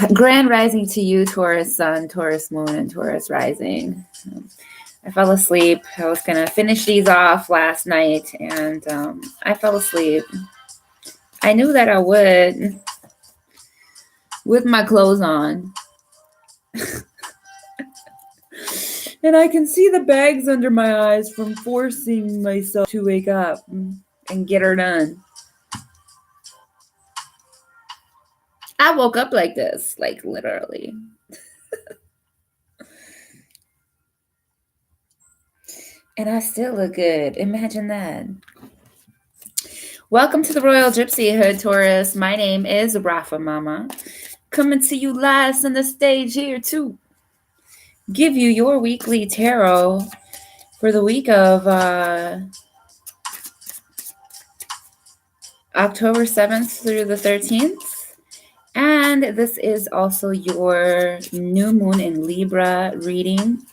Grand rising to you, Taurus sun, Taurus moon, and Taurus rising. I fell asleep. I was going to finish these off last night, and I fell asleep. I knew that I would with my clothes on. And I can see the bags under my eyes from forcing myself to wake up and get her done. I woke up like this, like literally. And I still look good. Imagine that. Welcome to the Royal Gypsyhood, Taurus. My name is Rafamama. Coming to you last on the stage here to give you your weekly tarot for the week of October 7th through the 13th. And this is also your new moon in Libra reading.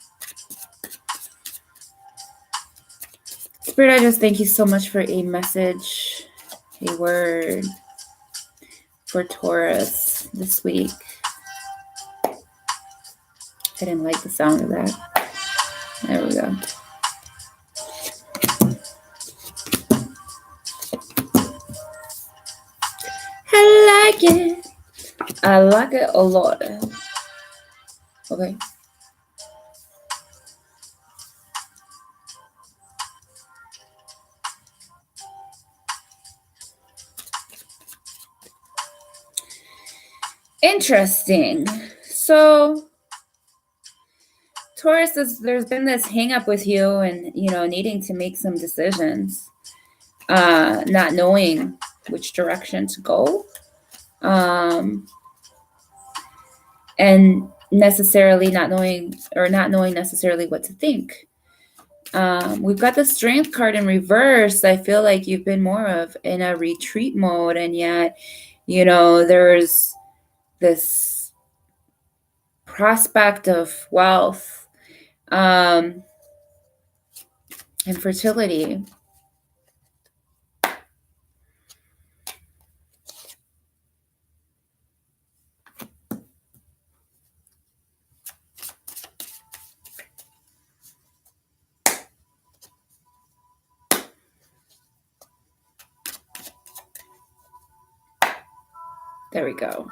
Spirit, I just thank you so much for a message, a word for Taurus this week. I didn't like the sound of that. There we go. I like it. I like it a lot. Okay. Interesting. So Taurus, there's been this hang up with you and, needing to make some decisions, not knowing which direction to go, and necessarily not knowing necessarily what to think. We've got the Strength card in reverse. I feel like you've been more of in a retreat mode, and yet, there's this prospect of wealth and fertility. There we go.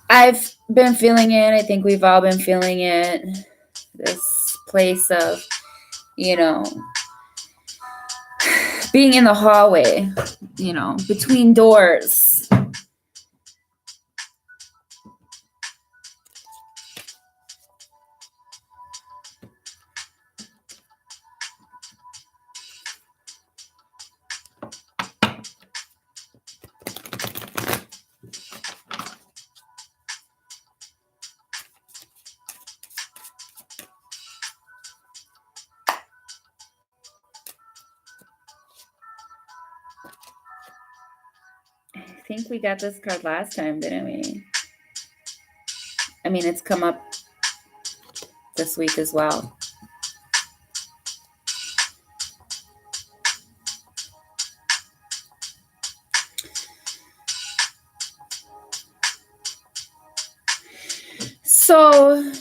I've been feeling it. I think we've all been feeling it. This place of, being in the hallway, between doors. I think we got this card last time, didn't we? I mean, it's come up this week as well. So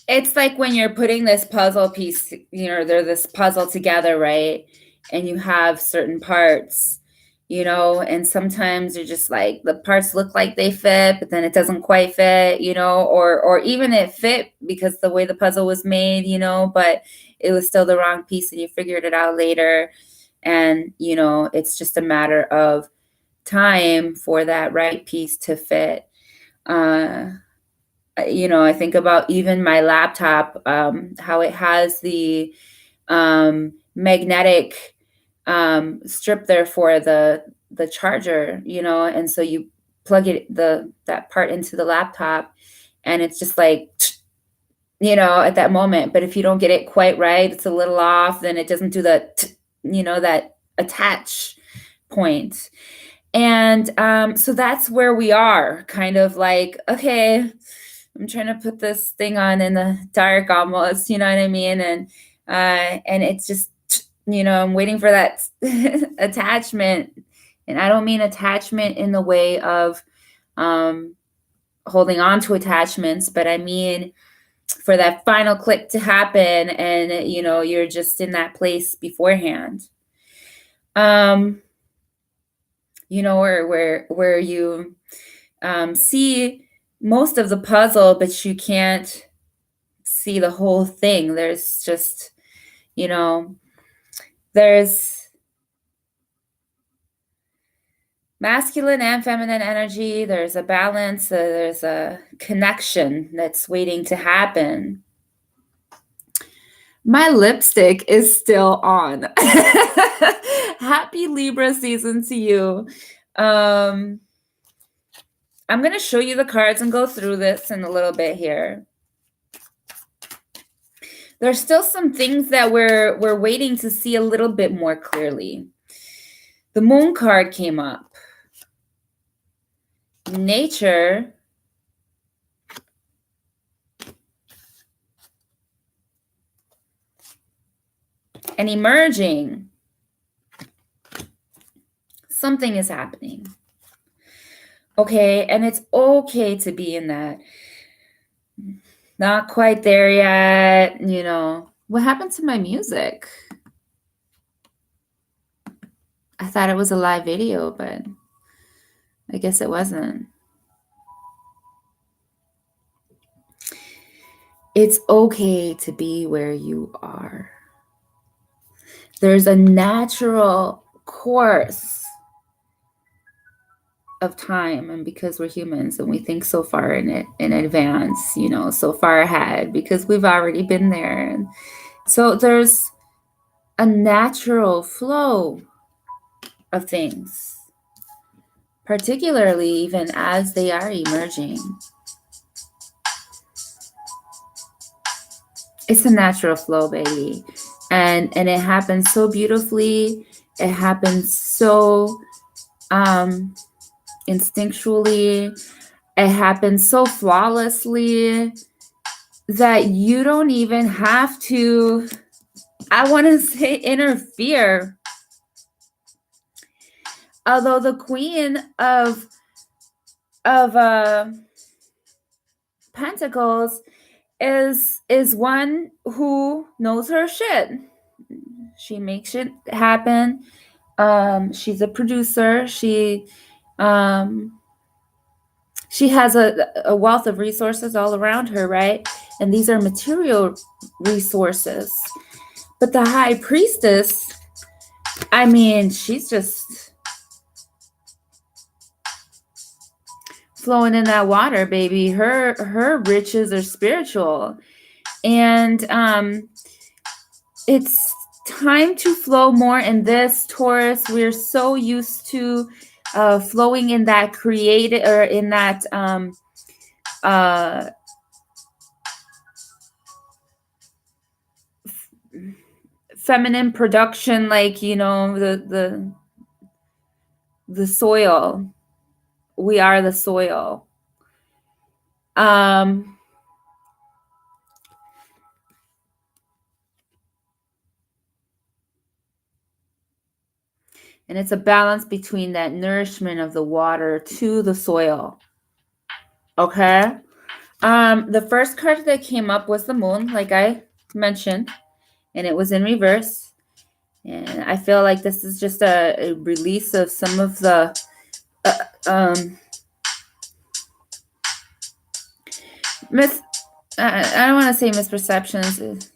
it's like when you're putting this puzzle piece, they're this puzzle together, right? And you have certain parts, and sometimes you're just like, the parts look like they fit, but then it doesn't quite fit, or even it fit because the way the puzzle was made, but it was still the wrong piece and you figured it out later. And, it's just a matter of time for that right piece to fit. I think about even my laptop, how it has the magnetic strip there for the charger, and so you plug that part into the laptop and it's just like, at that moment. But if you don't get it quite right, it's a little off, then it doesn't do that attach point. And so that's where we are, kind of like, okay, I'm trying to put this thing on in the dark almost, you know what I mean? And it's just, you know, I'm waiting for that attachment. And I don't mean attachment in the way of holding on to attachments, but I mean for that final click to happen, and you know, you're just in that place beforehand. You know, where you see most of the puzzle, but you can't see the whole thing. There's just, you know, there's masculine and feminine energy. There's a balance. There's a connection that's waiting to happen. My lipstick is still on. Happy Libra season to you. I'm going to show you the cards and go through this in a little bit here. There's still some things that we're waiting to see a little bit more clearly. The Moon card came up. Nature. And emerging. Something is happening. Okay, and it's okay to be in that. Not quite there yet, you know. What happened to my music? I thought it was a live video, but I guess it wasn't. It's okay to be where you are. There's a natural course of time, and because we're humans and we think so far in advance, you know, so far ahead, because we've already been there. And so there's a natural flow of things, particularly even as they are emerging. It's a natural flow, baby. And it happens so beautifully. It happens so instinctually. It happens so flawlessly that you don't even have to, I want to say, interfere. Although the Queen of Pentacles is one who knows her shit. She makes it happen. She's a producer. She has a wealth of resources all around her, right? And these are material resources. But the High Priestess, I mean, she's just flowing in that water, baby. Her riches are spiritual. And it's time to flow more in this, Taurus. We're so used to flowing in that creative, or in that feminine production, like, you know, the soil. We are the soil. And it's a balance between that nourishment of the water to the soil. Okay. The first card that came up was the Moon, like I mentioned, and it was in reverse. And I feel like this is just a release of some of the I don't want to say misperceptions.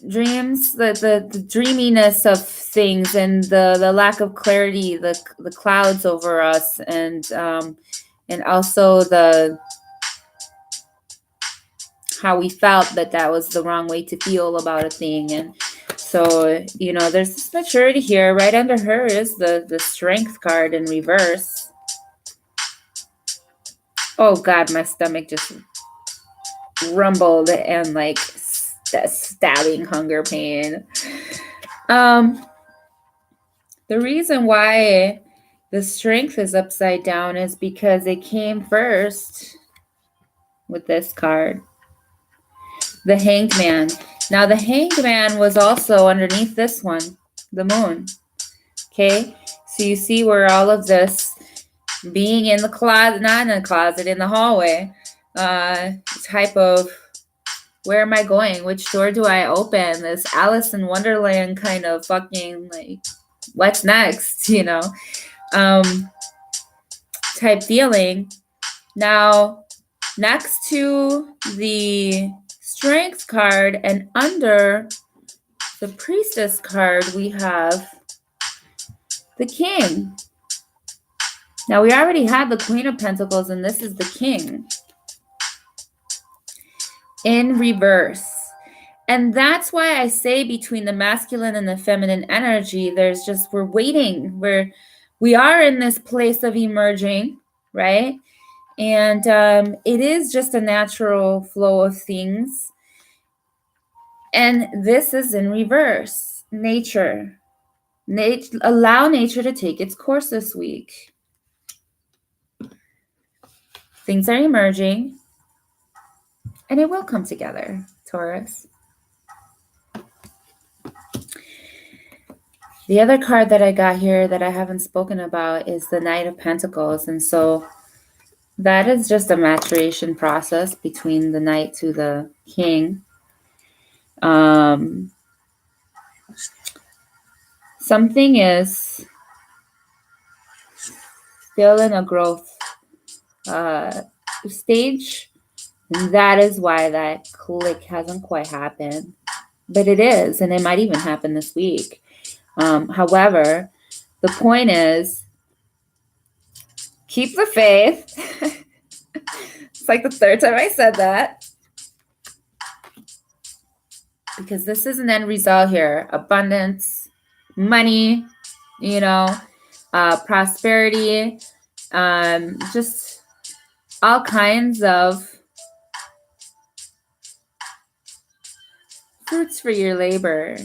Dreams, the dreaminess of things, and the lack of clarity, the clouds over us, and also how we felt that was the wrong way to feel about a thing. And so, you know, there's this maturity here. Right under her is the Strength card in reverse. Oh God, my stomach just rumbled and like That stabbing hunger pain. The reason why the Strength is upside down is because it came first with this card. The Hanged Man. Now, the Hanged Man was also underneath this one, the Moon. Okay? So you see where all of this being in the closet, not in the closet, in the hallway, type of, where am I going? Which door do I open? This Alice in Wonderland kind of fucking, like, what's next, you know, type feeling. Now, next to the Strength card and under the Priestess card, we have the King. Now, we already had the Queen of Pentacles, and this is the King in reverse. And that's why I say between the masculine and the feminine energy, there's just, we're waiting. We are in this place of emerging, right? And it is just a natural flow of things. And this is in reverse. Nature. Allow nature to take its course this week. Things are emerging. And it will come together, Taurus. The other card that I got here that I haven't spoken about is the Knight of Pentacles. And so that is just a maturation process between the Knight to the King. Something is still in a growth stage. And that is why that click hasn't quite happened. But it is, and it might even happen this week. However, the point is, keep the faith. It's like the third time I said that. Because this is an end result here. Abundance, money, you know, prosperity, just all kinds of fruits for your labor.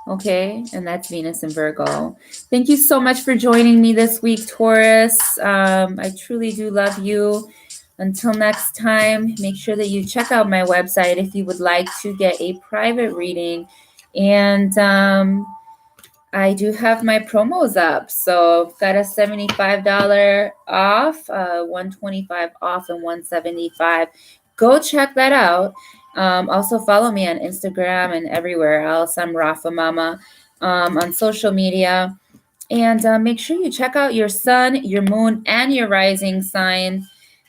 Okay, and that's Venus and Virgo. Thank you so much for joining me this week, Taurus. I truly do love you. Until next time, make sure that you check out my website if you would like to get a private reading. And I do have my promos up. So I've got a $75 off, $125 off, and $175. Go check that out. Also follow me on Instagram and everywhere else. I'm Rafamama on social media. And make sure you check out your sun, your moon, and your rising sign.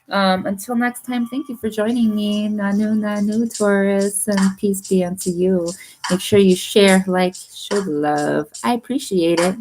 Until next time, thank you for joining me. Nanu, Nanu, Taurus, and peace be unto you. Make sure you share, like, show love. I appreciate it.